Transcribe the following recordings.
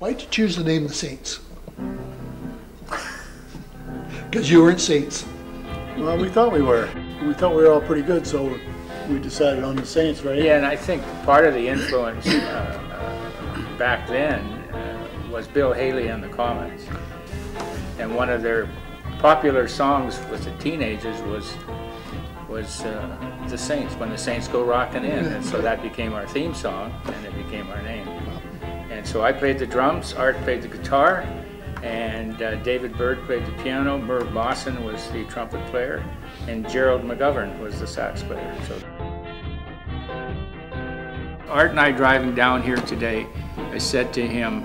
Why'd you choose the name the Saints? Because you weren't Saints. Well, we thought we were. We thought we were all pretty good, so we decided on the Saints, right? Yeah, and I think part of the influence back then was Bill Haley and the Comets. And one of their popular songs with the teenagers was the Saints, When the Saints Go Rockin' In. And so that became our theme song, and it became our name. And so I played the drums, Art played the guitar, and David Bird played the piano, Merv Mawson was the trumpet player, and Gerald McGovern was the sax player. So Art and I driving down here today, I said to him,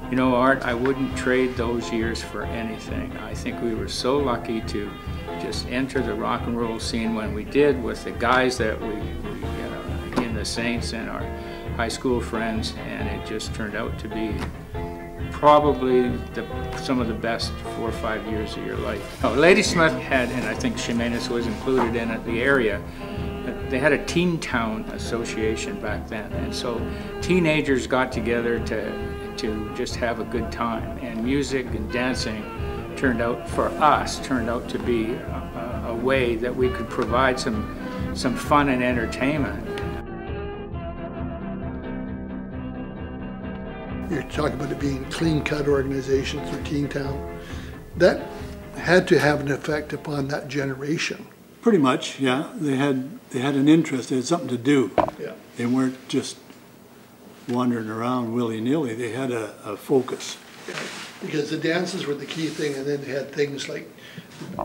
you know, Art, I wouldn't trade those years for anything. I think we were so lucky to just enter the rock and roll scene when we did, with the guys that we in the Saints and our high school friends, and it just turned out to be probably some of the best 4 or 5 years of your life. Oh, Ladysmith had, and I think Ximenes was included in it, the area, they had a teen town association back then, and so teenagers got together to just have a good time, and music and dancing turned out, for us, to be a way that we could provide some fun and entertainment. You're talking about it being clean-cut organization through Teen Town. That had to have an effect upon that generation. Pretty much, yeah. They had an interest. They had something to do. Yeah. They weren't just wandering around willy-nilly. They had a focus. Yeah. Because the dances were the key thing, and then they had things like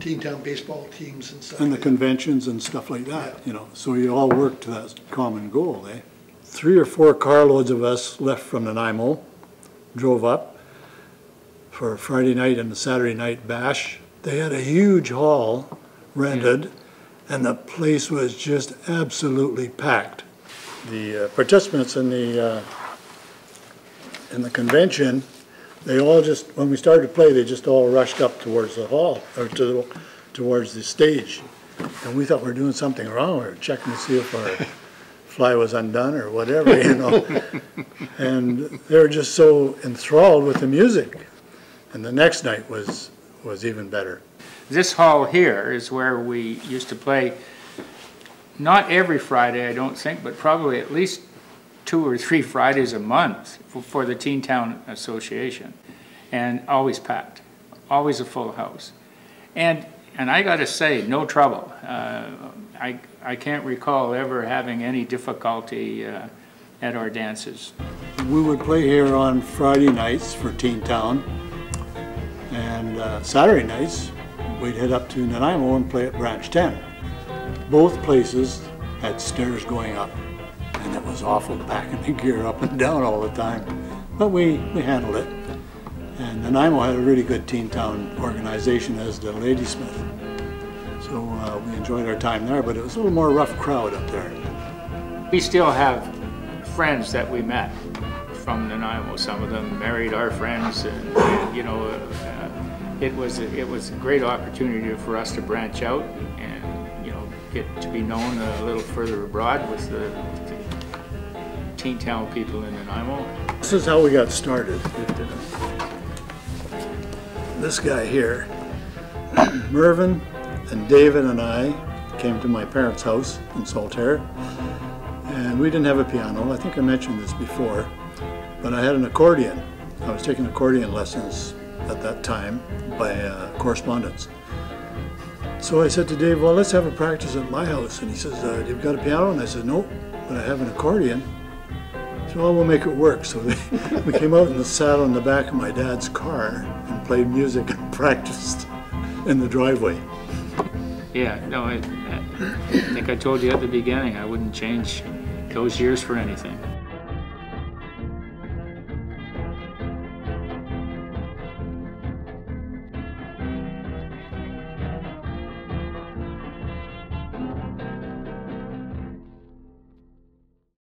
Teen Town baseball teams and stuff. And the conventions and stuff like that, you know. So you all worked to that common goal, eh? 3 or 4 carloads of us left from Nanaimo, drove up for a Friday night and a Saturday night bash. They had a huge hall rented, and the place was just absolutely packed. The participants in the convention, they all just, when we started to play, they just all rushed up towards the hall, or towards the stage. And we thought we were doing something wrong. We were checking to see if our fly was undone or whatever, you know. And they were just so enthralled with the music. And the next night was even better. This hall here is where we used to play, not every Friday, I don't think, but probably at least 2 or 3 Fridays a month for the Teen Town Association. And always packed, always a full house. And I got to say, no trouble. I can't recall ever having any difficulty at our dances. We would play here on Friday nights for Teen Town, and Saturday nights we'd head up to Nanaimo and play at Branch 10. Both places had stairs going up, and it was awful packing the gear up and down all the time, but we handled it. And Nanaimo had a really good Teen Town organization, as did Ladysmith. So we enjoyed our time there, but it was a little more rough crowd up there. We still have friends that we met from Nanaimo. Some of them married our friends, and you know, it was a great opportunity for us to branch out and, you know, get to be known a little further abroad with the Teen Town people in Nanaimo. This is how we got started. This guy here, Mervyn and David and I came to my parents' house in Saltaire, and we didn't have a piano. I think I mentioned this before, but I had an accordion. I was taking accordion lessons at that time by correspondence. So I said to Dave, well, let's have a practice at my house. And he says, you've got a piano? And I said, nope, but I have an accordion. So, well, we'll make it work. So we came out and sat on the back of my dad's car and played music and practiced in the driveway. Yeah, no, I think I told you at the beginning I wouldn't change those years for anything.